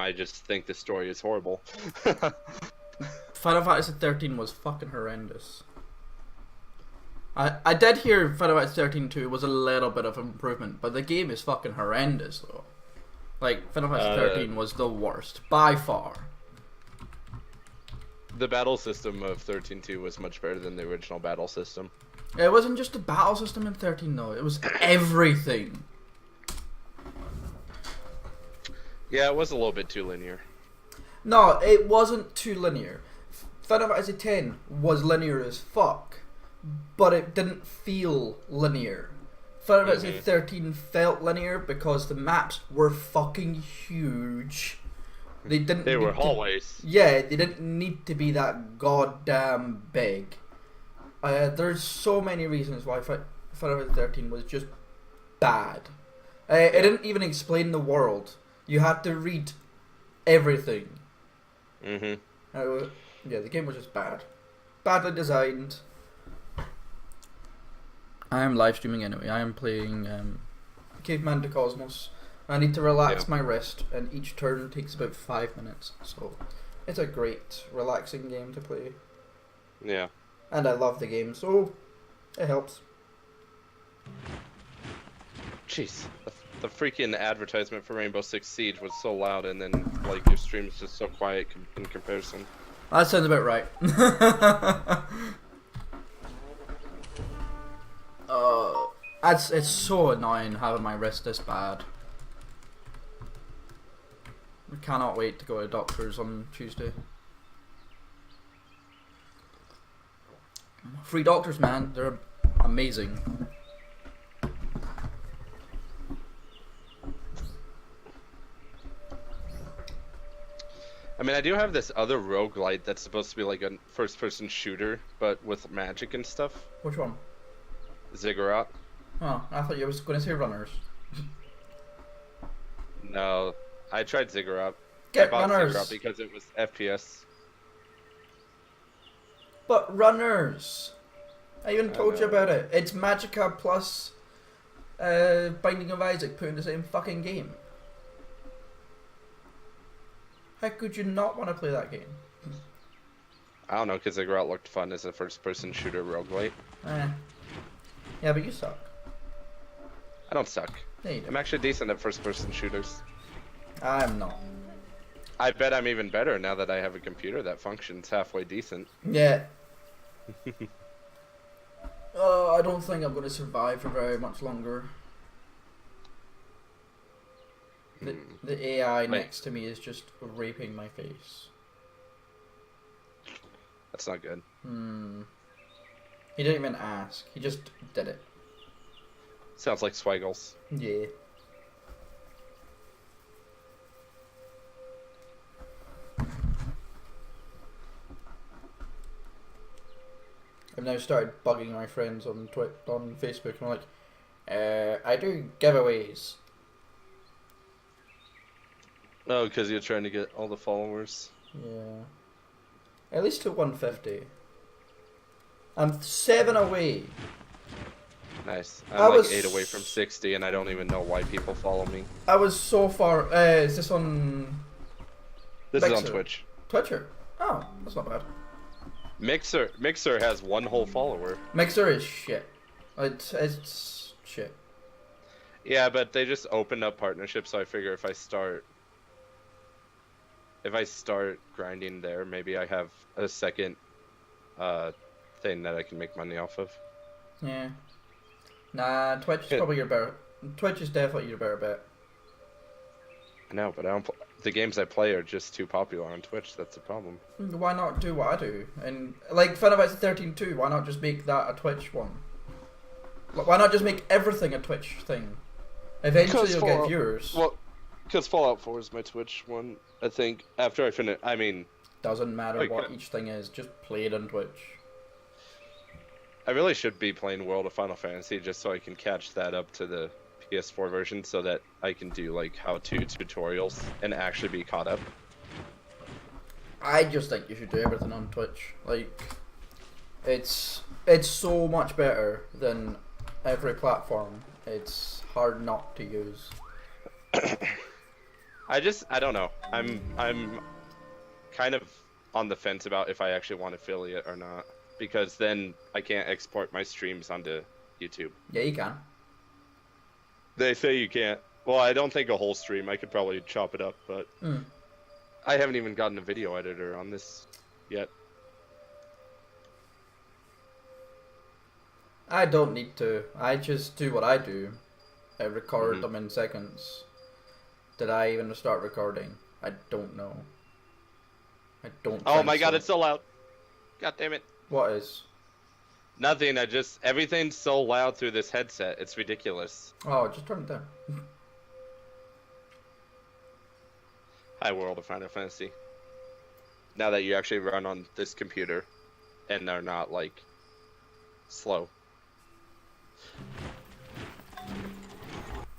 I just think the story is horrible. Final Fantasy 13 was fucking horrendous. I did hear Final Fantasy 13 2 was a little bit of improvement, but the game is fucking horrendous though. Like, Final Fantasy 13 was the worst, by far. The battle system of 13.2 was much better than the original battle system. It wasn't just the battle system in 13 though, it was everything. Yeah, it was a little bit too linear. No, it wasn't too linear. Final Fantasy 10 was linear as fuck, but it didn't feel linear. Final Fantasy 13 felt linear because the maps were fucking huge. They were hallways. Yeah, they didn't need to be that goddamn big. There's so many reasons why Final Fantasy 13 was just bad. It didn't even explain the world. You had to read everything. Yeah, the game was just bad. Badly designed. I am live streaming anyway. I am playing Caveman2Cosmos. I need to relax my wrist, and each turn takes about 5 minutes. So it's a great, relaxing game to play. Yeah. And I love the game, so it helps. Jeez, the freaking advertisement for Rainbow Six Siege was so loud, and then like your stream is just so quiet in comparison. That sounds about right. It's so annoying having my wrist this bad. I cannot wait to go to doctors on Tuesday. Free doctors, man. They're amazing. I mean, I do have this other roguelite that's supposed to be like a first-person shooter, but with magic and stuff. Which one? Ziggurat. Oh, I thought you was going to say Runners. No, I tried Ziggurat. Get I bought Runners. Ziggurat because it was FPS. But Runners! I even told you about it. It's Magicka plus Binding of Isaac put in the same fucking game. How could you not want to play that game? I don't know, because Ziggurat looked fun as a first-person shooter roguelite. Yeah, but you suck. I don't suck. Yeah, you do. I'm actually decent at first-person shooters. I'm not. I bet I'm even better now that I have a computer that functions halfway decent. Yeah. I don't think I'm going to survive for very much longer. The AI next to me is just raping my face. That's not good. He didn't even ask. He just did it. Sounds like Swaggles. Yeah. I've now started bugging my friends on on Facebook. And I'm like, I do giveaways. Oh, because you're trying to get all the followers. Yeah. At least to 150. I'm 7 away. Nice. I'm like 8 away from 60, and I don't even know why people follow me. I was so far. Is this on? This is on Twitch. Twitcher. Oh, that's not bad. Mixer has 1 whole follower. Mixer is shit. It's shit. Yeah, but they just opened up partnerships, so I figure if I start grinding there, maybe I have a second thing that I can make money off of. Yeah. Nah, Twitch is probably your better. Twitch is definitely your better bet. I know, but I don't. The games I play are just too popular on Twitch. That's the problem. Why not do what I do? And like Final Fantasy 13 too. Why not just make that a Twitch one? Why not just make everything a Twitch thing? Eventually you'll get viewers. Well, because Fallout 4 is my Twitch one. I think after I finish. I mean, doesn't matter what each thing is. Just play it on Twitch. I really should be playing World of Final Fantasy just so I can catch that up to the PS4 version so that I can do like how-to tutorials and actually be caught up. I just think you should do everything on Twitch. Like, it's so much better than every platform. It's hard not to use. I don't know. I'm kind of on the fence about if I actually want affiliate or not, because then I can't export my streams onto YouTube. Yeah, you can. They say you can't. Well, I don't think a whole stream. I could probably chop it up, but I haven't even gotten a video editor on this yet. I don't need to. I just do what I do. I record them in seconds. Did I even start recording? I don't know. I don't. Oh think my god, so. it's so loud. God damn it. What is? Nothing. Everything's so loud through this headset. It's ridiculous. Oh, just turn it down. Hi, World of Final Fantasy. Now that you actually run on this computer, and they're not like slow.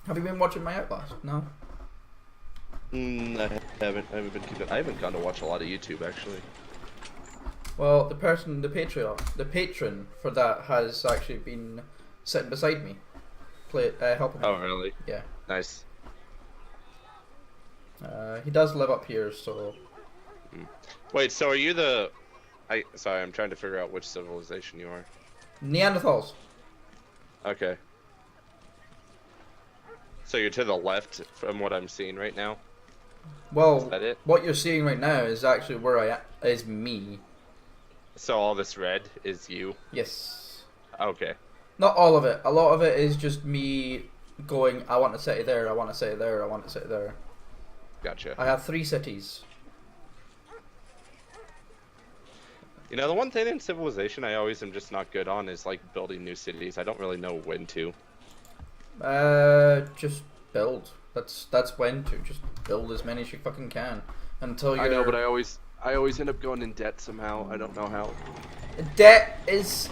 Have you been watching my Outlast? No. I haven't gone to watch a lot of YouTube actually. Well, the patron for that has actually been sitting beside me, helping me. Oh really? Yeah. Nice. He does live up here, so. Wait, so are you the? Sorry, I'm trying to figure out which civilization you are. Neanderthals. Okay. So you're to the left from what I'm seeing right now? Well, Is that it? what you're seeing right now is actually is me. So all this red is you? Yes. Okay. Not all of it. A lot of it is just me going, I want a city there, I want a city there, I want a city there. Gotcha. I have 3 cities. You know, the one thing in Civilization I always am just not good on is like building new cities. I don't really know when to. Just build. That's when to. Just build as many as you fucking can until you're. I know, but I always end up going in debt somehow. I don't know how. Debt is.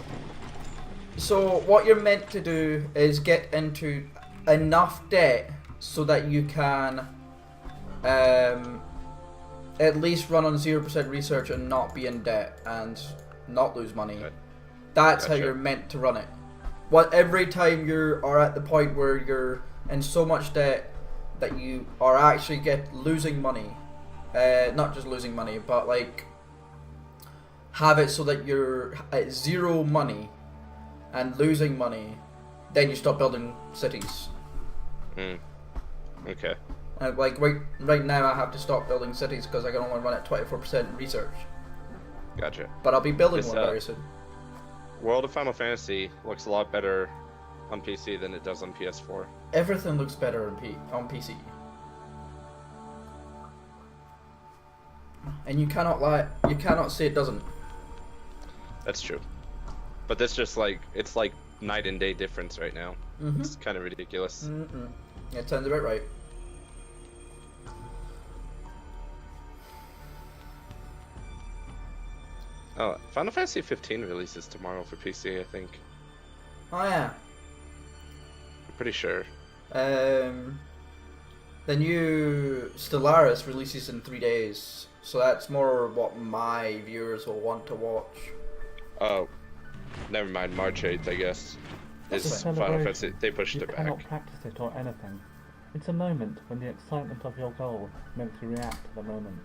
So what you're meant to do is get into enough debt so that you can, at least run on 0% research and not be in debt and not lose money. Okay. That's Gotcha. how you're meant to run it. Every time you are at the point where you're in so much debt that you are actually losing money, not just losing money, but like have it so that you're at 0 money and losing money, then you stop building cities. Okay. Like right now, I have to stop building cities because I can only run at 24% research. Gotcha. But I'll be building This, one very soon. World of Final Fantasy looks a lot better on PC than it does on PS4. Everything looks better on PC. And you cannot lie. You cannot say it doesn't. That's true. But that's just like, it's like night and day difference right now. It's kind of ridiculous. Yeah, it sounds about right. Oh, Final Fantasy 15 releases tomorrow for PC, I think. Oh yeah. I'm pretty sure. The new Stellaris releases in 3 days, so that's more what my viewers will want to watch. Oh, never mind. March 8th, I guess. That's Is a Final Fantasy? They pushed You it cannot back. practice it or anything. It's a moment when the excitement of your goal meant to react to the moment.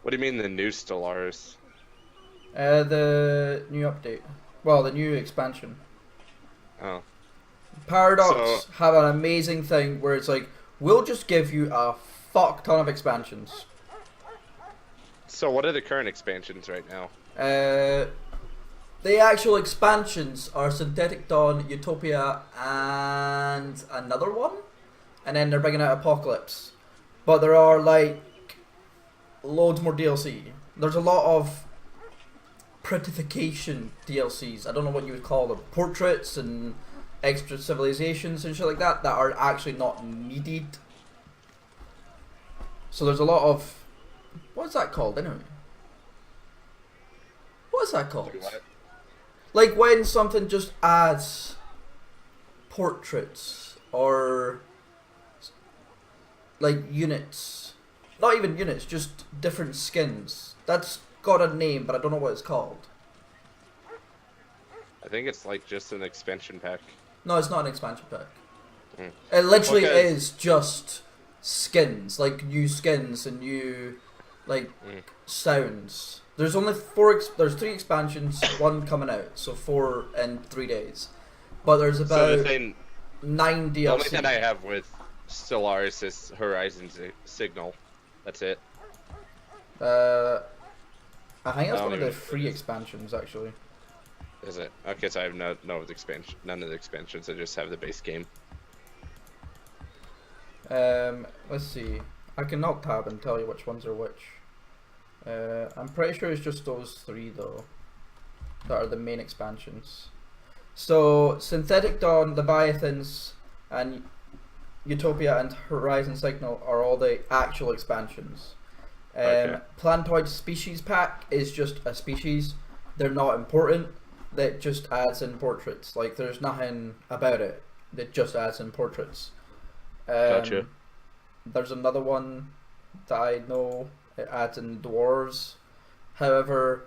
What do you mean the new Stellaris? The new update. Well, the new expansion. Oh. Paradox have an amazing thing where it's like, we'll just give you a fuck ton of expansions. So what are the current expansions right now? The actual expansions are Synthetic Dawn, Utopia, and another one? And then they're bringing out Apocalypse. But there are like loads more DLC. There's a lot of prettification DLCs. I don't know what you would call them. Portraits and extra civilizations and shit like that that are actually not needed. So there's a lot of... What's that called anyway? What's that called? What? Like when something just adds portraits or like units. Not even units, just different skins. That's got a name, but I don't know what it's called. I think it's like just an expansion pack. No, it's not an expansion pack. Mm. It literally Okay. is just skins, like new skins and new like sounds. There's only there's 3 expansions, 1 coming out, so 4 in 3 days. But there's So about the thing, 9 the only DLC. thing I have with Stellaris is Horizon Signal. That's it. I think that's I one don't of the even know what free it is. expansions actually. Is it? Okay, so I have none of the expansions. I just have the base game. Let's see. I can alt tab and tell you which ones are which. I'm pretty sure it's just those 3 though that are the main expansions. So Synthetic Dawn, Leviathans, and Utopia and Horizon Signal are all the actual expansions. Okay. Plantoid Species Pack is just a species. They're not important. That just adds in portraits. Like there's nothing about it. It just adds in portraits. Gotcha. There's another one that I know. It adds in dwarves. However,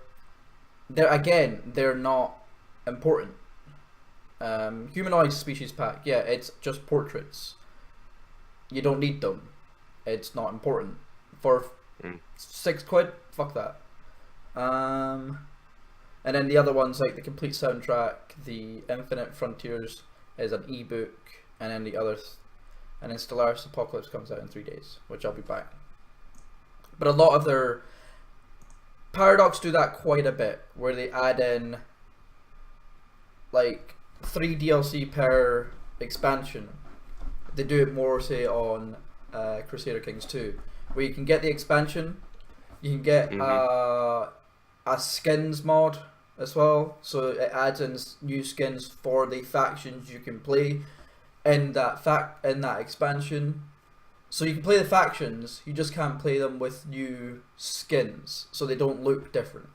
they're not important. Humanoid Species Pack, yeah, it's just portraits. You don't need them. It's not important. For £6, fuck that. And then the other ones like the complete soundtrack, the Infinite Frontiers is an ebook, and then the others, and then Stellaris Apocalypse comes out in 3 days, which I'll be buying. But a lot of their Paradox do that quite a bit, where they add in like 3 DLC per expansion. They do it more, say, on Crusader Kings 2, where you can get the expansion, you can get a skins mod as well, so it adds in new skins for the factions you can play in that expansion. So you can play the factions, you just can't play them with new skins, so they don't look different.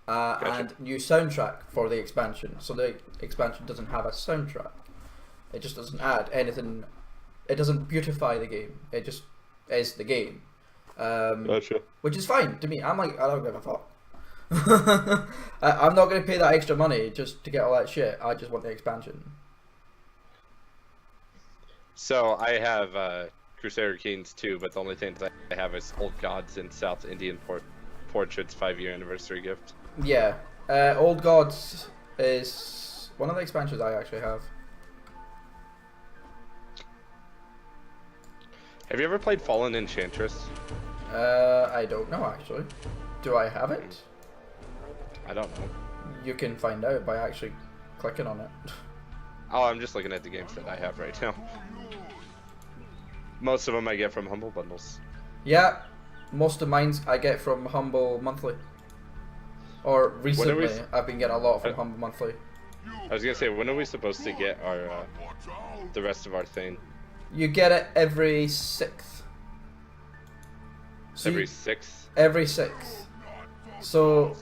Gotcha. And new soundtrack for the expansion, so the expansion doesn't have a soundtrack. It just doesn't add anything. It doesn't beautify the game. It just is the game. Gotcha. Which is fine to me. I'm like, I don't give a fuck. I'm not going to pay that extra money just to get all that shit. I just want the expansion. So I have Crusader Kings 2, but the only things I have is Old Gods and South Indian Portraits 5-year anniversary gift. Yeah. Old Gods is one of the expansions I actually have. Have you ever played Fallen Enchantress? I don't know actually. Do I have it? I don't know. You can find out by actually clicking on it. Oh, I'm just looking at the games that I have right now. Most of them I get from Humble Bundles. Yeah, most of mine I get from Humble Monthly. Or recently, I've been getting a lot from Humble Monthly. I was gonna say, when are we supposed to get our the rest of our thing? You get it every 6th. So Every 6th? Every 6th. So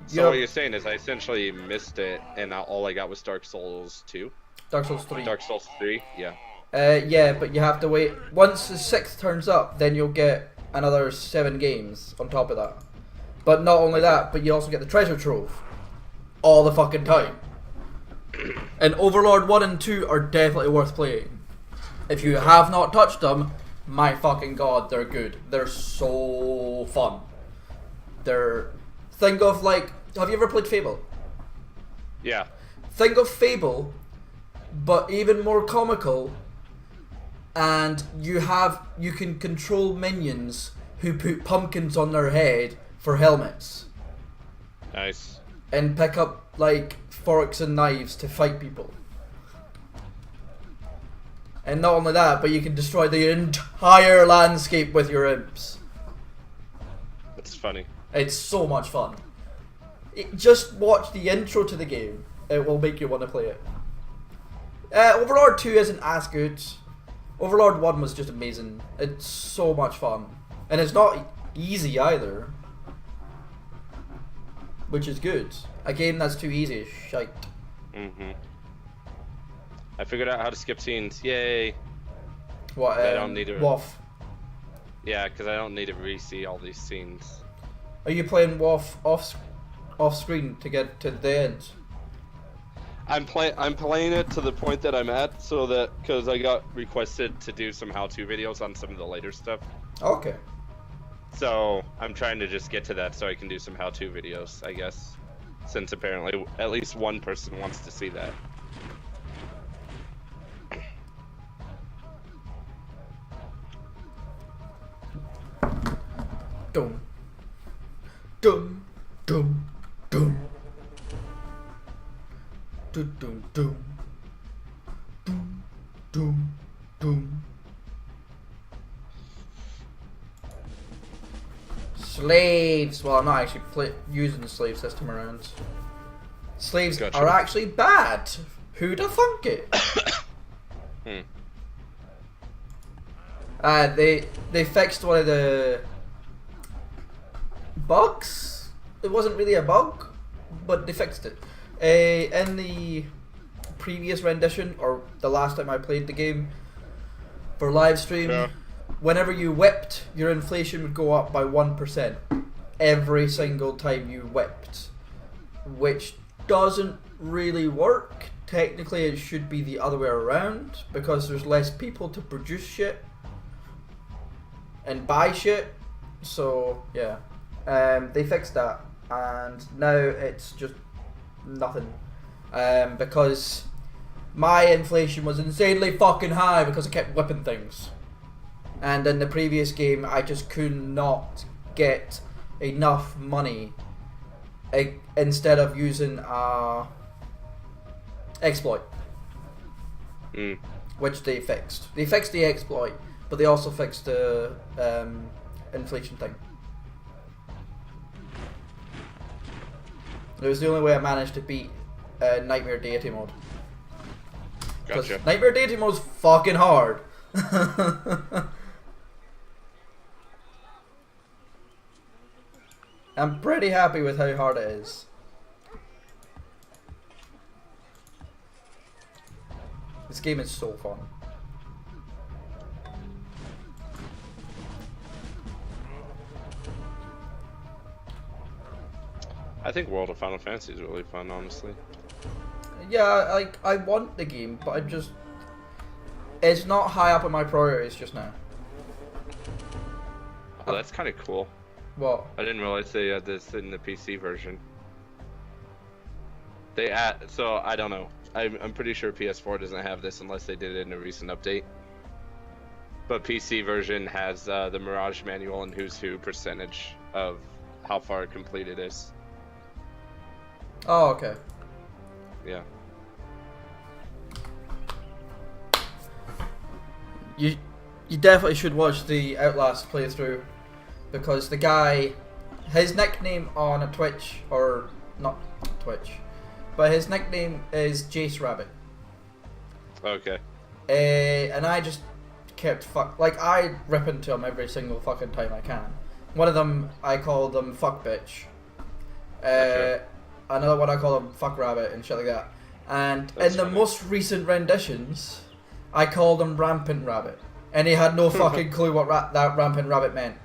So what you're saying is I essentially missed it, and all I got was Dark Souls 2? Dark Souls 3. Dark Souls 3? Yeah. Yeah, but you have to wait. Once the 6th turns up, then you'll get another 7 games on top of that. But not only that, but you also get the treasure trove. All the fucking time. And Overlord 1 and 2 are definitely worth playing. If you have not touched them, my fucking god, they're good. They're so fun. Think of like, have you ever played Fable? Yeah. Think of Fable, but even more comical, and you can control minions who put pumpkins on their head for helmets. Nice. And pick up like forks and knives to fight people. And not only that, but you can destroy the entire landscape with your imps. That's funny. It's so much fun. Just watch the intro to the game. It will make you want to play it. Overlord 2 isn't as good. Overlord 1 was just amazing. It's so much fun. And it's not easy either. Which is good. A game that's too easy is shite. I figured out how to skip scenes. Yay. What? I don't need to. WoF. Yeah, because I don't need to re-see all these scenes. Are you playing WoF off screen to get to the end? I'm playing it to the point that I'm at, so that because I got requested to do some how-to videos on some of the later stuff. Okay. So I'm trying to just get to that so I can do some how-to videos, I guess. Since apparently at least one person wants to see that. Dum. Dum. Dum. Dum. Dum. Dum. Dum. Dum. Dum. Dum. Slaves! Well, I'm not actually using the slave system around. Slaves Gotcha. are actually bad. Who'da thunk it? They fixed one of the bugs. It wasn't really a bug, but they fixed it. In the previous rendition, or the last time I played the game for live stream, Yeah. whenever you whipped, your inflation would go up by 1% every single time you whipped, which doesn't really work. Technically, it should be the other way around because there's less people to produce shit and buy shit. So yeah, they fixed that, and now it's just nothing. Because my inflation was insanely fucking high because I kept whipping things. And in the previous game, I just could not get enough money instead of using exploit, which they fixed. They fixed the exploit, but they also fixed the inflation thing. It was the only way I managed to beat Nightmare Deity mode. Gotcha. Nightmare Deity mode's fucking hard. I'm pretty happy with how hard it is. This game is so fun. I think World of Final Fantasy is really fun, honestly. Yeah, I want the game, but it's not high up on my priorities just now. Oh, that's kind of cool. What? I didn't realize they had this in the PC version. So I don't know. I'm pretty sure PS4 doesn't have this unless they did it in a recent update. But PC version has the Mirage manual and who's who percentage of how far complete it is. Oh, okay. Yeah. You definitely should watch the Outlast playthrough, because the guy, his nickname on Twitch, or not Twitch, but his nickname is Jace Rabbit. Okay. And I just kept I rip into him every single fucking time I can. One of them I call them fuck bitch. Okay. Another one I call him fuck rabbit and shit like that. And That's in the funny. most recent renditions, I called him rampant rabbit, and he had no fucking clue what that rampant rabbit meant.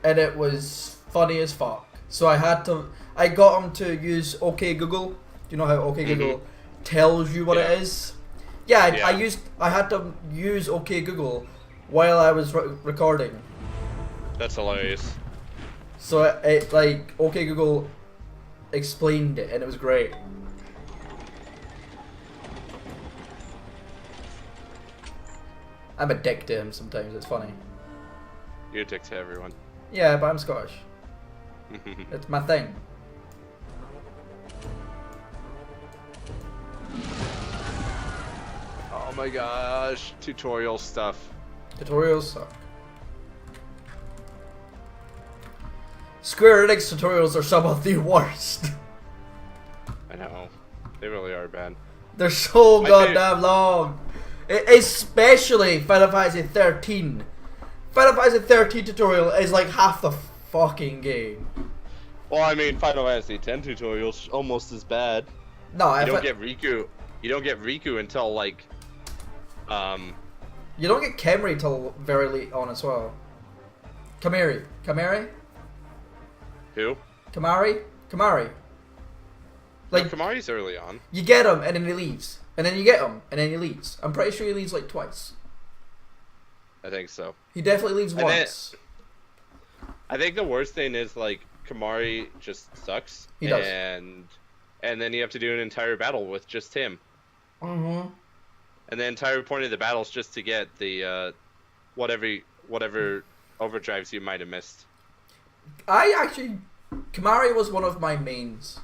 And it was funny as fuck. So I got him to use OK Google. Do you know how OK Google tells you what Yeah. it is? Yeah, Yeah. I had to use OK Google while I was recording. That's hilarious. So it like OK Google explained it, and it was great. I'm a dick to him sometimes. It's funny. You're a dick to everyone. Yeah, but I'm Scottish. It's my thing. Oh my gosh, tutorial stuff. Tutorials suck. Square Enix tutorials are some of the worst. I know. They really are bad. They're so My goddamn long. Especially Final Fantasy 13. Final Fantasy 13 tutorial is like half the fucking game. Well, I mean, Final Fantasy X tutorials almost as bad. No, You don't get Riku. You don't get Riku until like, you don't get Kemri till very late on as well. Kamari? who? Kamari? Kamari. Like, no, Kamari's early on. you get him and then he leaves, and then you get him and then he leaves. I'm pretty sure he leaves like twice. I think so. He definitely leaves once. I think the worst thing is like Kamari just sucks. He does. And then you have to do an entire battle with just him. Mm-hmm. And the entire point of the battle is just to get the whatever overdrives you might have missed. Kamari was one of my mains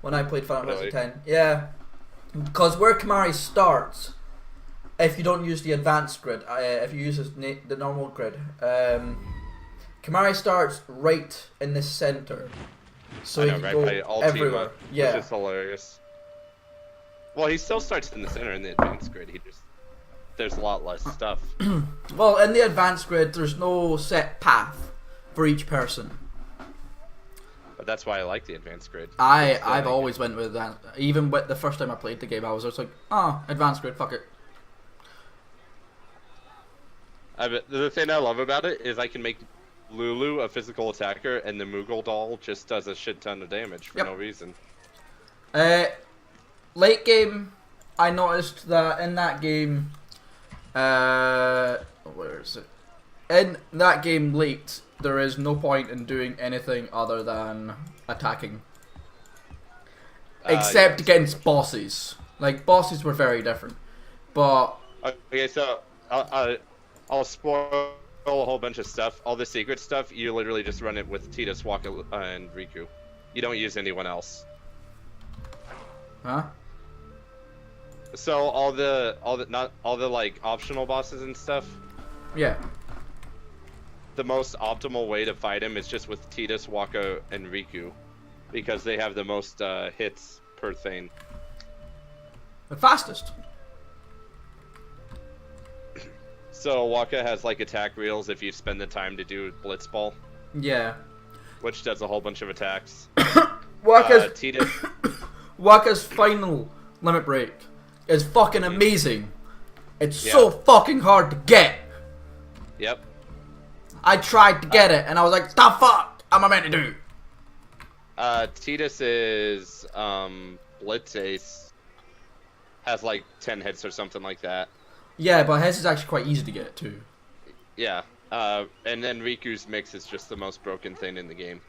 when I played Final Fantasy Really? X. Yeah, because where Kamari starts, if you don't use the advanced grid, if you use the normal grid, Kamari starts right in the center, so I he know, can right go by Ultima, everywhere. Yeah, which is hilarious. Well, he still starts in the center in the advanced grid. There's a lot less stuff. well, in the advanced grid, there's no set path for each person. But that's why I like the advanced grid. I've always went with that. Even with the first time I played the game, I was just like, advanced grid, fuck it. The thing I love about it is I can make Lulu a physical attacker, and the Moogle doll just does a shit ton of damage for no reason. Late game, I noticed that in that game, where is it? In that game late, there is no point in doing anything other than attacking. Except against bosses. Like, bosses were very different. But... Okay, so I'll spoil a whole bunch of stuff. All the secret stuff, you literally just run it with Tidus, Waka, and Riku. You don't use anyone else. Huh? So all the like optional bosses and stuff. Yeah. The most optimal way to fight him is just with Tidus, Waka, and Riku, because they have the most hits per thing. The fastest. So Waka has like attack reels if you spend the time to do Blitzball, Yeah. which does a whole bunch of attacks. Waka's Waka's final limit break is fucking amazing. It's so fucking hard to get. Yep. I tried to get it and I was like, the fuck am I meant to do? Tidus is Blitz Ace has like 10 hits or something like that. Yeah, but his is actually quite easy to get too. Yeah. And then Riku's mix is just the most broken thing in the game.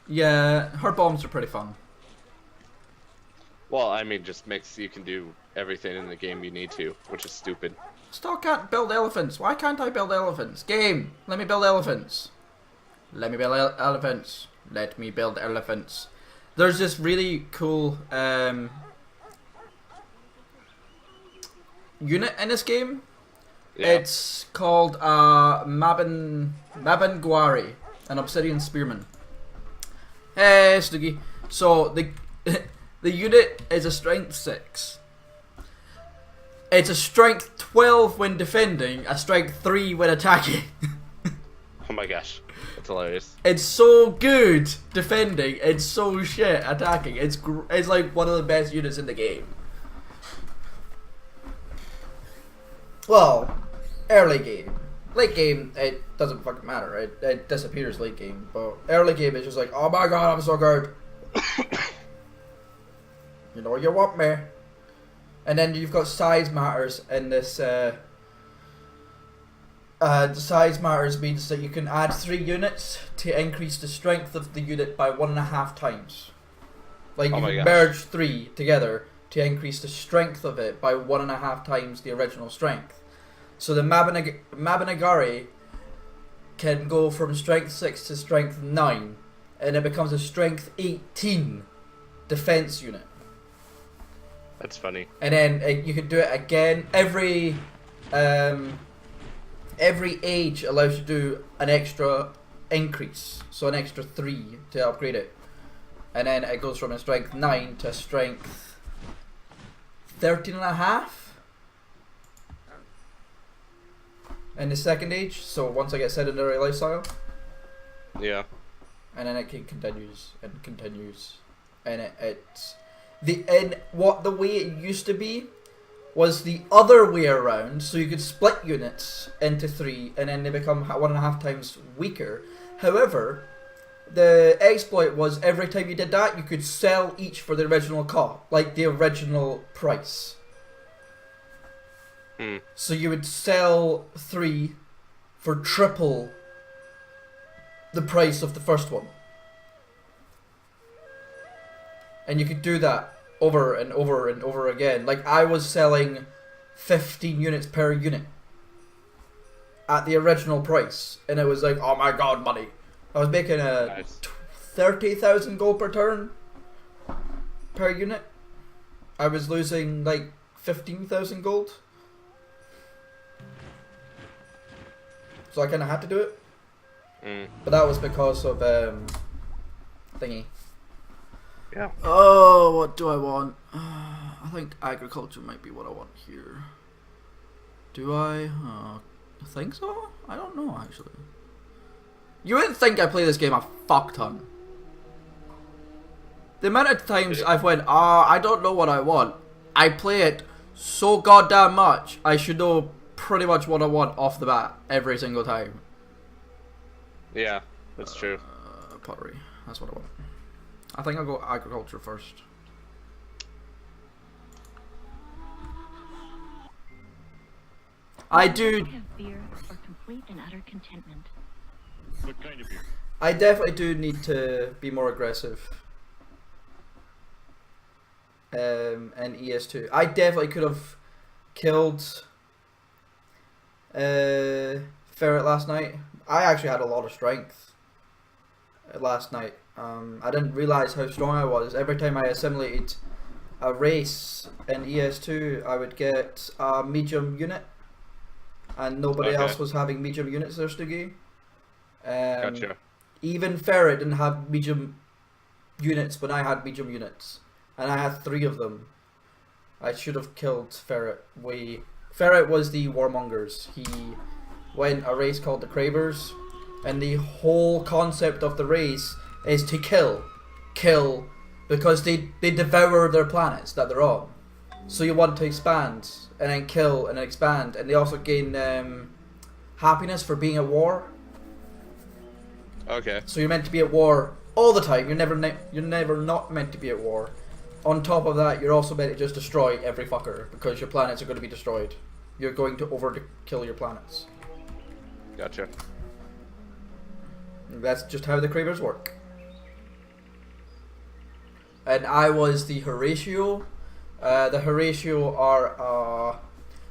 Yeah, her bombs are pretty fun. Well, I mean, just mix, you can do everything in the game you need to, which is stupid. Still can't build elephants. Why can't I build elephants? Game, let me build elephants. Let me build elephants. Let me build elephants. There's this really cool unit in this game. Yeah. It's called Mabangwari, an obsidian spearman. Hey, Snooky. So the the unit is a strength 6. It's a strength 12 when defending, a strength 3 when attacking. Oh my gosh, that's hilarious. It's so good defending, it's so shit attacking. It's like one of the best units in the game. Well, early game. Late game, it doesn't fucking matter. It disappears late game. But early game is just like, oh my god, I'm so good. You know you want me. And then you've got size matters in this. The size matters means that you can add 3 units to increase the strength of the unit by 1.5 times. Like you can merge 3 together to increase the strength of it by 1.5 times the original strength. So the Mabangwari can go from strength 6 to strength 9, and it becomes a strength 18 defense unit. That's funny. And then you can do it again. Every age allows you to do an extra increase, so an extra 3 to upgrade it. And then it goes from a strength 9 to a strength 13.5 in the second age. So once I get sedentary lifestyle. Yeah. And then it continues and continues, and the way it used to be was the other way around. So you could split units into 3, and then they become 1.5 times weaker. However, the exploit was every time you did that, you could sell each for the original cost, like the original price. So you would sell 3 for triple the price of the first one. And you could do that over and over and over again. Like, I was selling 15 units per unit at the original price, and it was like, oh my god, money. I was making a Nice. 30,000 gold per turn per unit. I was losing like 15,000 gold. So I kind of had to do it. But that was because of thingy. Yeah. Oh, what do I want? I think agriculture might be what I want here. Do I? I think so? I don't know, actually. You wouldn't think I play this game a fuck ton. The amount of times I've went, I don't know what I want. I play it so goddamn much, I should know pretty much what I want off the bat every single time. Yeah, that's true. Pottery. That's what I want. I think I'll go agriculture first. I do. Beer or complete and utter contentment. What kind of beer? I definitely do need to be more aggressive. And ES2. I definitely could have killed Ferret last night. I actually had a lot of strength last night. I didn't realise how strong I was. Every time I assimilated a race in ES2, I would get a medium unit, and nobody else was having medium units there, Stuggy. Gotcha. Even Ferret didn't have medium units when I had medium units, and I had 3 of them. I should have killed Ferret way. Ferret was the warmongers. He went a race called the Cravers, and the whole concept of the race is to kill, because they devour their planets that they're on. So you want to expand, and then kill, and then expand, and they also gain happiness for being at war. Okay. So you're meant to be at war all the time. You're never not meant to be at war. On top of that, you're also meant to just destroy every fucker, because your planets are going to be destroyed. You're going to overkill your planets. Gotcha. That's just how the Cravers work. And I was the Horatio. The Horatio are a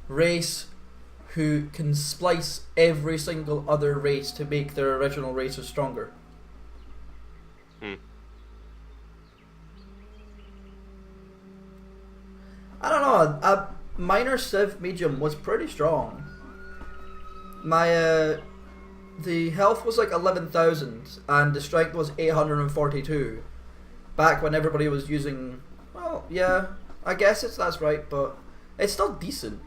race who can splice every single other race to make their original races stronger. I don't know, a minor Civ medium was pretty strong. My the health was like 11,000 and the strength was 842. Back when everybody was using, well, yeah, I guess that's right, but it's still decent.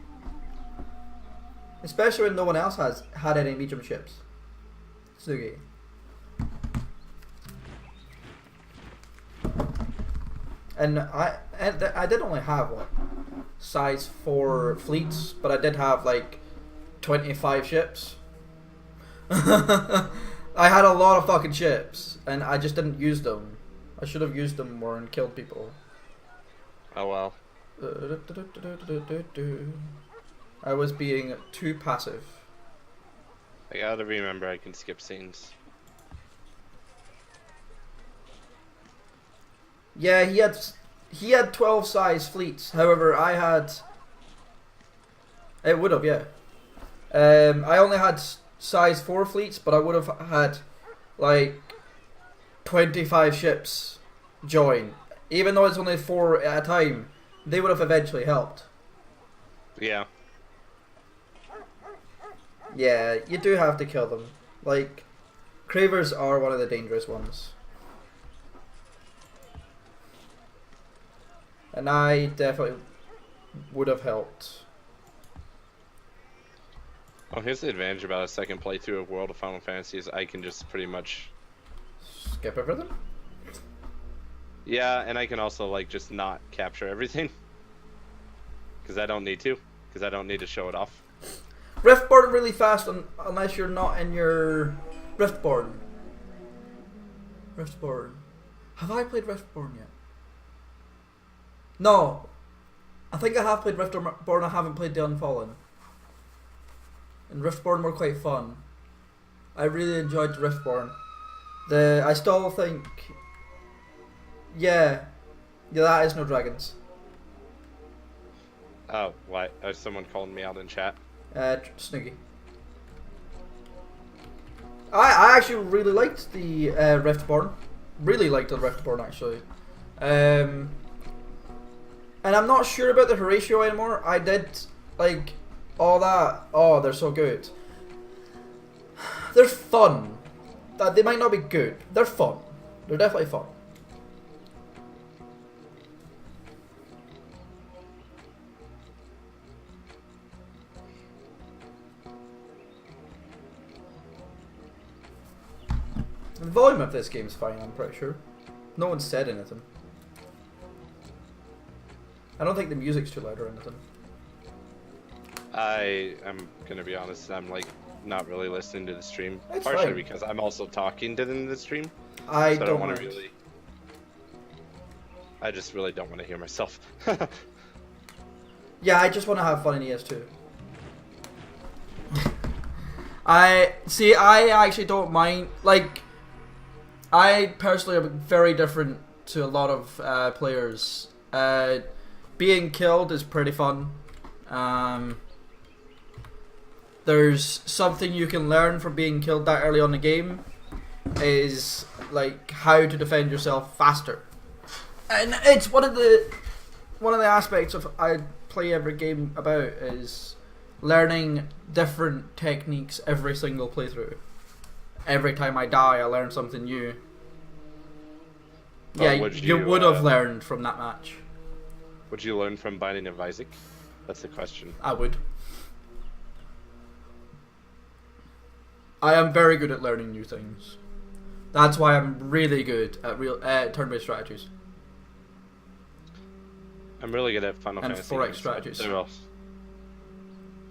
Especially when no one else has had any medium ships. Sugi. And I did only have what, size 4 fleets, but I did have like 25 ships. I had a lot of fucking ships, and I just didn't use them. I should have used them more and killed people. Oh well. I was being too passive. I gotta remember I can skip scenes. Yeah, he had 12 size fleets. However, I had. It would have, yeah. I only had size 4 fleets, but I would have had like 25 ships join. Even though it's only 4 at a time, they would have eventually helped. Yeah. Yeah, you do have to kill them. Like, Cravers are one of the dangerous ones. And I definitely would have helped. Oh, here's the advantage about a second playthrough of World of Final Fantasy is I can just pretty much skip everything? Yeah, and I can also like just not capture everything. Because I don't need to. Because I don't need to show it off. Riftborn really fast unless you're not in your Riftborn. Riftborn. Have I played Riftborn yet? No. I think I have played Riftborn, I haven't played The Unfallen. And Riftborn were quite fun. I really enjoyed Riftborn. I still think... Yeah, that is no dragons. Oh, why? Is someone calling me out in chat? Snoogie. I actually really liked the Riftborn. Really liked the Riftborn, actually. And I'm not sure about the Horatio anymore. I did, like, all that. Oh, they're so good. They're fun. They might not be good. They're fun. They're definitely fun. The volume of this game is fine, I'm pretty sure. No one said anything. I don't think the music's too loud or anything. I am gonna be honest, I'm like not really listening to the stream. It's partially fine. because I'm also talking to the stream. I so don't want mind. to really. I just really don't want to hear myself. Yeah, I just want to have fun in ES2. I actually don't mind. Like, I personally am very different to a lot of players. Being killed is pretty fun. There's something you can learn from being killed that early on in the game, is like how to defend yourself faster, and it's one of the aspects of I play every game about is learning different techniques every single playthrough. Every time I die, I learn something new. But Yeah, would you you, would have learned from that match. Would you learn from Binding of Isaac? That's the question. I would. I am very good at learning new things. That's why I'm really good at real turn-based strategies. I'm really good at Final And Fantasy 4X games, strategies. but they're also...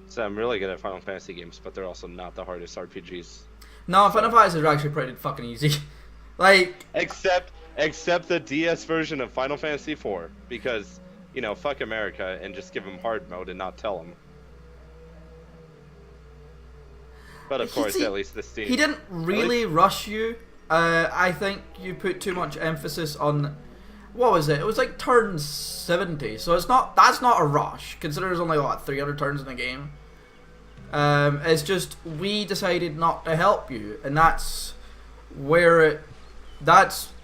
So I'm really good at Final Fantasy games, but they're also not the hardest RPGs. No, Final Fantasy are actually pretty fucking easy. Like, Except the DS version of Final Fantasy IV, because, you know, fuck America and just give them hard mode and not tell them. But of course, at least the Steam. he didn't really rush you. I think you put too much emphasis on, what was it? It was like turn 70, so that's not a rush. Consider there's only what 300 turns in the game. It's just we decided not to help you, and that's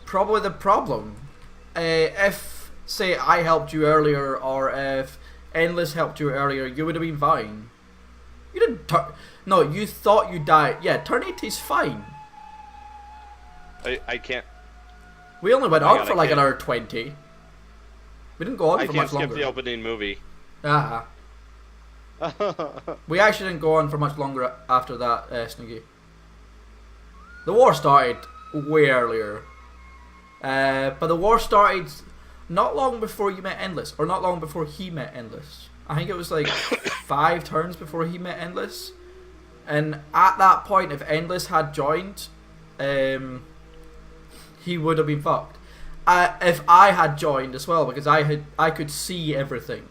probably the problem. If say I helped you earlier, or if Endless helped you earlier, you would have been fine. You didn't. No, you thought you died. Yeah, turn 80's fine. I can't. We only went Hang on on, for I like can't- another 20. We didn't go on I for can't much skip longer. the opening movie. Ah. We actually didn't go on for much longer after that, Snoogie. The war started way earlier. But the war started not long before you met Endless, or not long before he met Endless. I think it was like 5 turns before he met Endless. And at that point, if Endless had joined, he would have been fucked. If I had joined as well, because I could see everything.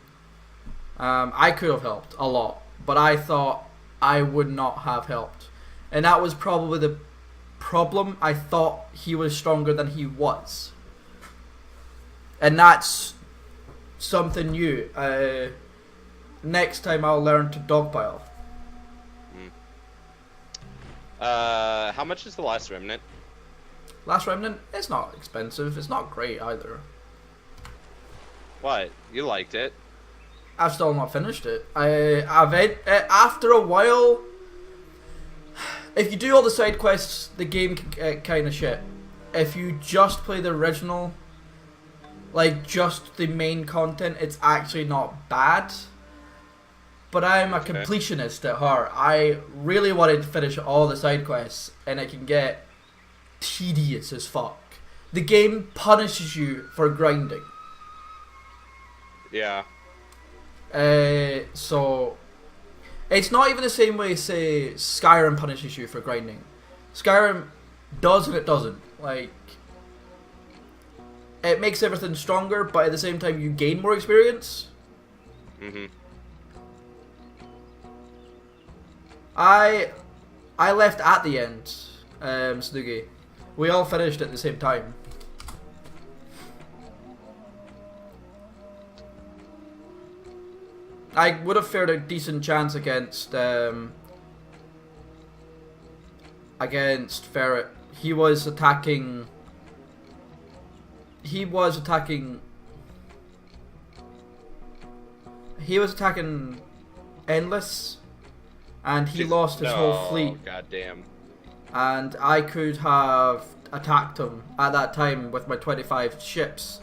I could have helped a lot, but I thought I would not have helped. And that was probably the problem. I thought he was stronger than he was. And that's something new. Next time I'll learn to dogpile. How much is the Last Remnant? Last Remnant, it's not expensive. It's not great either. What? You liked it? I've still not finished it. After a while, if you do all the side quests, the game can get kind of shit. If you just play the original, like just the main content, it's actually not bad. But I'm a completionist at heart. I really wanted to finish all the side quests, and it can get tedious as fuck. The game punishes you for grinding. Yeah. So it's not even the same way, say, Skyrim punishes you for grinding. Skyrim does and it doesn't. Like, it makes everything stronger, but at the same time you gain more experience. Mm-hmm. I left at the end, Snoogie. We all finished at the same time. I would have fared a decent chance against Ferret. He was attacking Endless, and he lost his whole fleet. Goddamn. And I could have attacked him at that time with my 25 ships,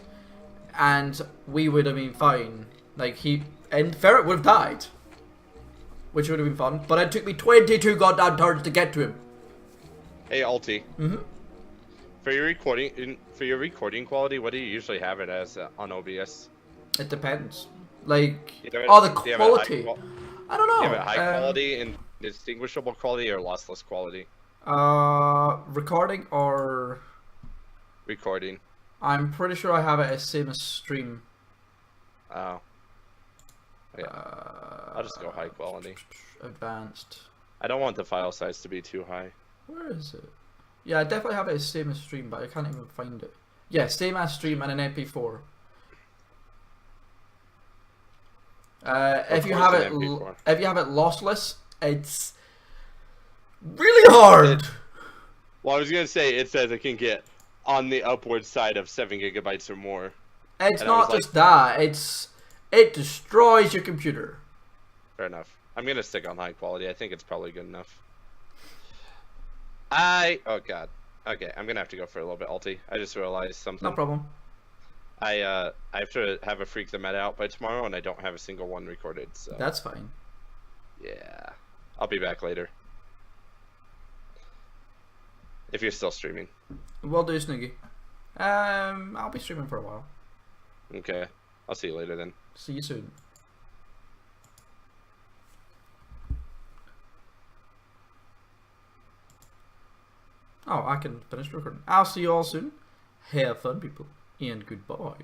and we would have been fine. Like, and Ferret would have died, which would have been fun. But it took me 22 goddamn turns to get to him. Hey, Alti. Mm-hmm. For your recording quality, what do you usually have it as on OBS? It depends. Like, The quality. I don't know. Do you have it high quality and distinguishable quality or lossless quality? Recording or Recording. I'm pretty sure I have it as same as stream. Oh. Yeah. I'll just go high quality. Advanced. I don't want the file size to be too high. Where is it? Yeah, I definitely have it as same as stream, but I can't even find it. Yeah, same as stream and an MP4. If you have it lossless, it's really hard. Well, I was gonna say it says it can get on the upward side of 7 gigabytes or more. It's not just that. It destroys your computer. Fair enough. I'm gonna stick on high quality. I think it's probably good enough. Oh god. Okay, I'm gonna have to go for a little bit, Alti. I just realized something. No problem. I have to have a Freak the Meta out by tomorrow, and I don't have a single one recorded. So that's fine. Yeah, I'll be back later. If you're still streaming. Will do, Snoogie. I'll be streaming for a while. Okay, I'll see you later then. See you soon. Oh, I can finish recording. I'll see you all soon. Have fun, people, and goodbye.